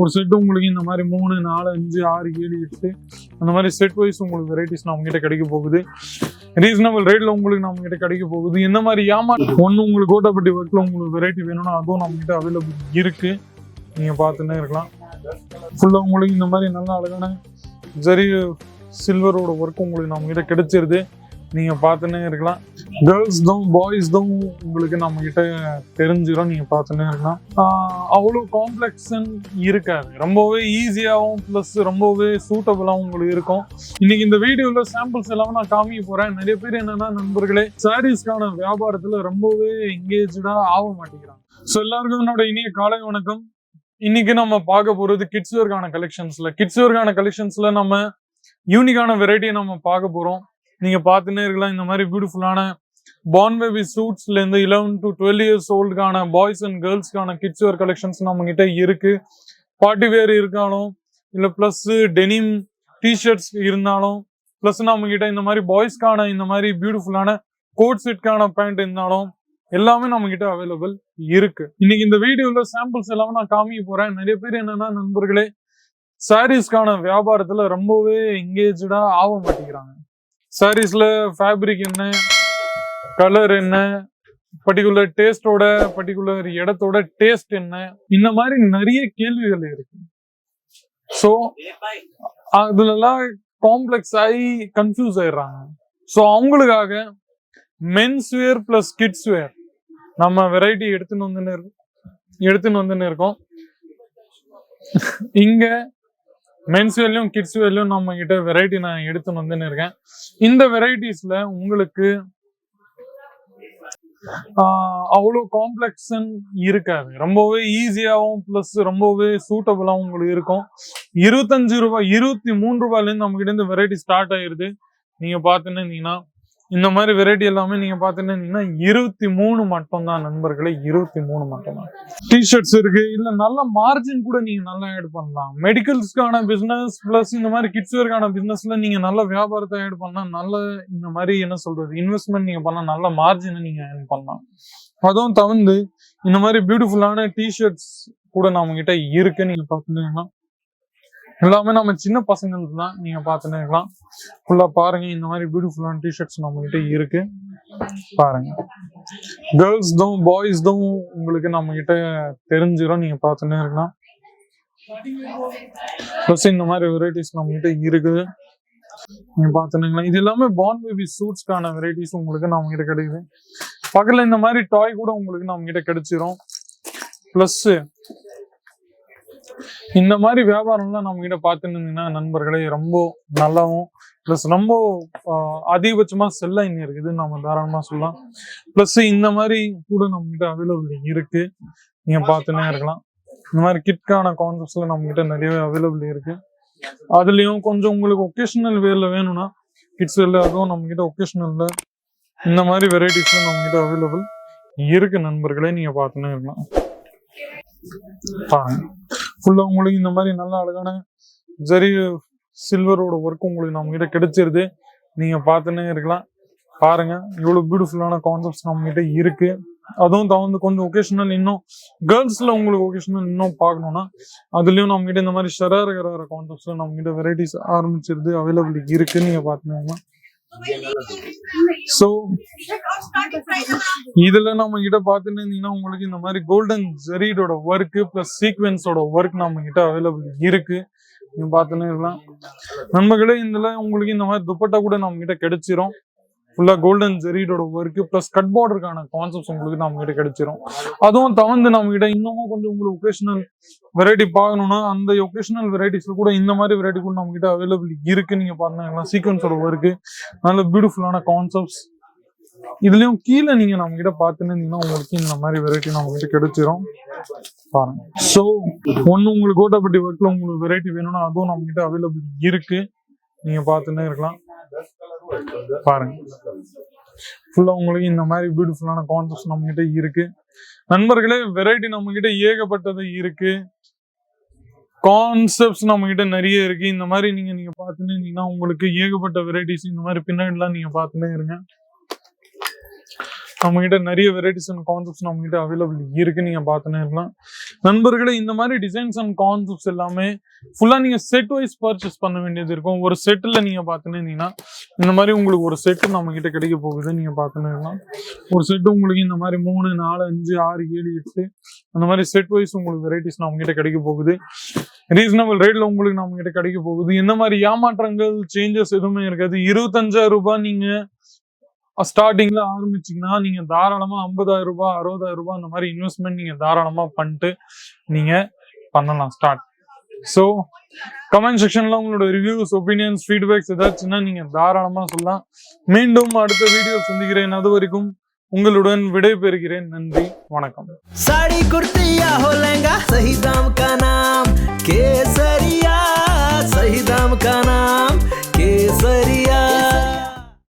ஒரு செட் உங்களுக்கு இந்த மாதிரி 3, 4, 5, 6, 7, 8 அந்த மாதிரி செட் வைஸ் உங்களுக்கு வெரைட்டிஸ் நம்ம கிட்ட கிடைக்க போகுது. ரீசனபிள் ரேட்ல உங்களுக்கு நம்ம கிட்ட கிடைக்க போகுது. இந்த மாதிரி ஒன்று உங்களுக்கு கோட்டாப்பட்டி ஒர்க்ல உங்களுக்கு வெரைட்டி வேணும்னா அதுவும் நம்ம கிட்ட அவைலபிள் இருக்கு. நீங்க பார்த்துன்னே இருக்கலாம். ஃபுல்லா உங்களுக்கு இந்த மாதிரி நல்ல அழகான ஜரி சில்வரோட ஒர்க் உங்களுக்கு நம்ம கிட்ட கிடைச்சிருது. நீங்க பார்த்துன்னே இருக்கலாம். கேர்ள்ஸ் தான் பாய்ஸ் தான் உங்களுக்கு நம்ம கிட்ட தெரிஞ்சிடும். நீங்க பார்த்துன்னே இருக்கலாம். அவ்வளோ காம்ப்ளெக்ஸ் இருக்காது. ரொம்பவே ஈஸியாகவும் ப்ளஸ் ரொம்பவே சூட்டபிளாகவும் உங்களுக்கு இருக்கும். இன்னைக்கு இந்த வீடியோல சாம்பிள்ஸ் எல்லாமே நான் காமிக்க போறேன். நிறைய பேர் என்னன்னா நண்பர்களே சாரீஸ்க்கான வியாபாரத்துல ரொம்பவே எங்கேஜா ஆக மாட்டேங்கிறாங்க. ஸோ எல்லாருக்கும் என்னோட இனிய காலை வணக்கம். இன்னைக்கு நம்ம பார்க்க போறது கிட்ஸ் வேர்க்கான கலெக்ஷன்ஸ்ல நம்ம யூனிக்கான வெரைட்டியை நம்ம பார்க்க போறோம். நீங்க பார்த்துன்னே இருக்கலாம். இந்த மாதிரி பியூட்டிஃபுல்லான பார்ன் பேபி சூட்ஸ்ல இருந்து 11 to 12 years ஓல்டுக்கான பாய்ஸ் அண்ட் கேர்ள்ஸ்க்கான கிட்ஸ் வேர் கலெக்ஷன்ஸ் நம்ம கிட்ட இருக்கு. பார்ட்டி வேர் இருக்காலும் இல்ல பிளஸ் டெனிம் டிஷர்ட்ஸ் இருந்தாலும் பிளஸ் நம்ம கிட்ட இந்த மாதிரி பாய்ஸ்க்கான இந்த மாதிரி பியூட்டிஃபுல்லான கோட் செட்கான பேண்ட் இருந்தாலும் எல்லாமே நம்ம கிட்ட அவைலபிள் இருக்கு. இன்னைக்கு இந்த வீடியோல சாம்பிள்ஸ் எல்லாமே நான் காமிக்க போறேன். நிறைய பேர் என்னன்னா நண்பர்களே சாரீஸ்க்கான வியாபாரத்துல ரொம்பவே எங்கேஜா ஆக மாட்டேங்கிறாங்க. சாரீஸ்ல ஃபேப்ரிக் என்ன, கலர் என்ன, பர்டிகுலர் டேஸ்டோட பர்டிகுலர் இடத்தோட டேஸ்ட் என்ன, இந்த மாதிரி நிறைய கேள்விகள் இருக்கு. ஸோ அதுலலாம் காம்ப்ளெக்ஸ் ஆகி கன்ஃபியூஸ் ஆயிடுறாங்க. ஸோ அவங்களுக்காக men's wear plus kids wear நம்ம வெரைட்டி எடுத்துன்னு வந்துன்னு இருக்கோம். இங்க மென்ஸ் வேர்லயும் கிட்ஸ் வேர்லயும் நம்ம கிட்ட வெரைட்டி நான் எடுத்துன்னு வந்துன்னு இருக்கேன். இந்த வெரைட்டிஸ்ல உங்களுக்கு அவ்வளோ காம்ப்ளெக்ஸ் இருக்காது. ரொம்பவே ஈஸியாகவும் பிளஸ் ரொம்பவே சூட்டபிளாகவும் உங்களுக்கு இருக்கும். 25 ரூபாய் 23 ரூபாயிலேருந்து நம்ம கிட்ட இந்த வெரைட்டி ஸ்டார்ட் ஆயிருது. நீங்க பார்த்துன்னு இருந்தீங்கன்னா இந்த மாதிரி வெரைட்டி எல்லாமே நீங்க பார்த்துன்னு இருந்தீங்கன்னா 23 மட்டும் தான் நண்பர்களே. 23 மட்டும் தான். டிஷர்ட்ஸ் இருக்கு. இல்ல நல்ல மார்ஜின் கூட நீங்க நல்லா ஆட் பண்ணலாம். மெடிக்கல்ஸ்க்கான பிசினஸ் பிளஸ் இந்த மாதிரி கிட்ஸ் வேர்க்கான பிசினஸ்ல நீங்க நல்ல வியாபாரத்தை ஆட் பண்ணலாம். நல்ல இந்த மாதிரி என்ன சொல்றது இன்வெஸ்ட்மெண்ட் நீங்க பண்ணலாம். நல்ல மார்ஜினை நீங்க ஆட் பண்ணலாம். அதுவும் தவிர்த்து இந்த மாதிரி பியூட்டிஃபுல்லான டிஷர்ட்ஸ் கூட நம்ம கிட்ட இருக்கு. நீங்க பார்த்துட்டீங்கன்னா எல்லாமே நம்ம சின்ன பசங்களுக்கு தான். நீங்க பார்த்துன்னு இருக்கலாம். ஃபுல்லா பாருங்க. இந்த மாதிரி பியூட்டிஃபுல்லான டிஷர்ட்ஸ் நம்ம கிட்ட இருக்கு. பாருங்க. கேர்ள்ஸ் தான் பாய்ஸ் தான் உங்களுக்கு நம்ம கிட்ட தெரிஞ்சிடும். நீங்க பார்த்துன்னே இருக்கலாம். ப்ளஸ் இந்த மாதிரி வெரைட்டிஸ் நம்ம கிட்ட இருக்குது. நீங்க பார்த்துனீங்களா. இது எல்லாமே பார்ன் பேபி சூட்ஸ்க்கான வெரைட்டிஸ் உங்களுக்கு நம்ம கிட்ட கிடைக்குது. பக்கத்துல இந்த மாதிரி டாய் கூட உங்களுக்கு நம்ம கிட்ட கிடைச்சிரும். பிளஸ் இந்த மாதிரி வியாபாரம்லாம் நம்ம கிட்ட பார்த்துன்னு இருந்தீங்கன்னா நண்பர்களே ரொம்ப நல்லாவும் பிளஸ் ரொம்ப அதிகபட்சமா செல்ல இன்னும் இருக்குது நம்ம தாராளமா சொல்லலாம். பிளஸ் இந்த மாதிரி கூட நம்ம கிட்ட அவைலபிள் இருக்கு. நீங்க பார்த்துன்னே இருக்கலாம். இந்த மாதிரி கிட்கான கான்செப்ட்ஸ்ல நம்ம கிட்ட நிறையவே அவைலபிள் இருக்கு. அதுலயும் கொஞ்சம் உங்களுக்கு ஒகேஷனல் வேர்ல வேணும்னா கிட்ஸ் வேர்ல அதுவும் நம்ம கிட்ட ஒகேஷனல்ல இந்த மாதிரி வெரைட்டிஸ்ல நம்ம கிட்ட அவைலபிள் இருக்கு நண்பர்களே. நீங்க பார்த்துன்னே இருக்கலாம். ஃபுல்லா உங்களுக்கு இந்த மாதிரி நல்ல அழகான ஜரி சில்வரோட ஒர்க் உங்களுக்கு நம்ம கிட்ட கிடைச்சிருது. நீங்க பார்த்துன்னே இருக்கலாம். பாருங்க இவ்வளவு பியூட்டிஃபுல்லான கான்செப்ட்ஸ் நம்ம கிட்ட இருக்கு. அதுவும் தவிர்த்து கொஞ்சம் ஒகேஷனல் இன்னும் கேர்ள்ஸ்ல உங்களுக்கு ஒகேஷனல் இன்னும் பார்க்கணும்னா அதுலயும் நம்ம கிட்ட இந்த மாதிரி ஷரார கான்செப்ட்ஸ்ல நம்ம கிட்ட வெரைட்டிஸ் ஆரம்பிச்சிருது அவைலபிள் இருக்கு. நீங்க பார்த்துன்னா சோ இதுல நம்ம கிட்ட பாத்துன்னு இருந்தீங்கன்னா உங்களுக்கு இந்த மாதிரி கோல்டன் ஜெரீடோட ஒர்க் பிளஸ் சீக்வென்ஸோட ஒர்க் நம்ம கிட்ட அவைலபிள் இருக்கு. நீங்க பாத்துன்னு இருக்கலாம். நண்பர்களே இதுல உங்களுக்கு இந்த மாதிரி துப்பட்டா கூட நம்ம கிட்ட கிடைச்சிரும். ஃபுல்லா கோல்டன் ஜெரீடோட ஒர்க் பிளஸ் கட் பார்டருக்கான கான்செப்ட்ஸ் உங்களுக்கு நம்ம கிட்ட கிடைச்சிரும். அதுவும் தவிர்த்து நம்ம கிட்ட இன்னமும் கொஞ்சம் உங்களுக்கு ஒகேஷனல் வெரைட்டி பார்க்கணும்னா அந்த ஒகேஷனல் வெரைட்டிஸ்ல கூட இந்த மாதிரி வெரைட்டி கூட நம்ம கிட்ட அவைலபிள் இருக்கு. நீங்க பாருங்க சீக்வென்ஸோட ஒர்க் நல்ல பியூட்டிஃபுல்லான கான்செப்ட்ஸ். இதுலயும் கீழே நீங்க நம்ம கிட்ட பாத்துன்னு இருந்தீங்கன்னா உங்களுக்கு இந்த மாதிரி வெரைட்டி நம்ம கிட்ட கிடைச்சிரும். பாருங்க. சோ ஒண்ணு உங்களுக்கு கோட்டாப்பட்டி ஒர்க்ல உங்களுக்கு வெரைட்டி வேணும்னா அதுவும் நம்ம கிட்ட அவைலபிள் இருக்கு. நீங்க பாத்துன்னே இருக்கலாம். பாருங்க. ஃபுல்லா உங்களுக்கு இந்த மாதிரி பியூட்டிஃபுல்லான கான்செப்ட்ஸ் நம்ம கிட்ட இருக்கு. நண்பர்களே வெரைட்டி நம்ம கிட்ட ஏகப்பட்டது இருக்கு. கான்செப்ட்ஸ் நம்ம கிட்ட நிறைய இருக்கு. இந்த மாதிரி நீங்க பாத்துன்னு இருந்தீங்கன்னா உங்களுக்கு ஏகப்பட்ட வெரைட்டிஸ் இந்த மாதிரி பின்னாடிலாம் நீங்க பாத்துன்னே இருங்க. நம்ம கிட்ட நிறைய வெரைட்டிஸ் அண்ட் கான்செப்ட்ஸ் நம்ம கிட்ட அவைலபிள் இருக்கு, நீங்க பார்த்துன்னு இருக்கலாம். நண்பர்களே, இந்த மாதிரி டிசைன்ஸ் அண்ட் கான்செப்ட்ஸ் எல்லாமே ஃபுல்லா நீங்க செட் வைஸ் பர்ச்சேஸ் பண்ண வேண்டியது இருக்கும். ஒரு செட்டில் நீங்க பார்த்துன்னு இருந்தீங்கன்னா இந்த மாதிரி உங்களுக்கு ஒரு செட்டு நம்ம கிட்ட கிடைக்க போகுது, நீங்க பார்த்துன்னு இருக்கலாம். ஒரு செட்டு உங்களுக்கு இந்த மாதிரி 3, 4, 5, 6, 7, 8 அந்த மாதிரி செட் வைஸ் உங்களுக்கு வெரைட்டிஸ் நம்ம கிட்ட கிடைக்க போகுது. ரீசனபிள் ரேட்ல உங்களுக்கு நம்ம கிட்ட கிடைக்க போகுது. எந்த மாதிரி ஏமாற்றங்கள் சேஞ்சஸ் எதுவுமே இருக்காது. 25,000 ரூபாய் நீங்க ஸ்டார்டிங்ல ஆரம்பிச்சீங்கன்னா நீங்க தாராளமா 50,000 ரூபாய் 60,000 ரூபாய் அந்த மாதிரி இன்வெஸ்ட்மெண்ட் நீங்க தாராளமா பண்ணிட்டு நீங்க பண்ணலாம் ஸ்டார்ட். ஸோ கமெண்ட் செக்ஷன்ல உங்களோட ரிவ்யூஸ், ஒப்பீனியன்ஸ், ஃபீட்பேக்ஸ் ஏதாச்சுன்னா நீங்க தாராளமா சொல்லலாம். மீண்டும் அடுத்த வீடியோ சந்திக்கிறேன். அது வரைக்கும் உங்களுடன் விடை பெறுகிறேன். நன்றி, வணக்கம். साड़ी कुर्ती या हो लहंगा, सही दाम का नाम केसरिया, सही दाम का नाम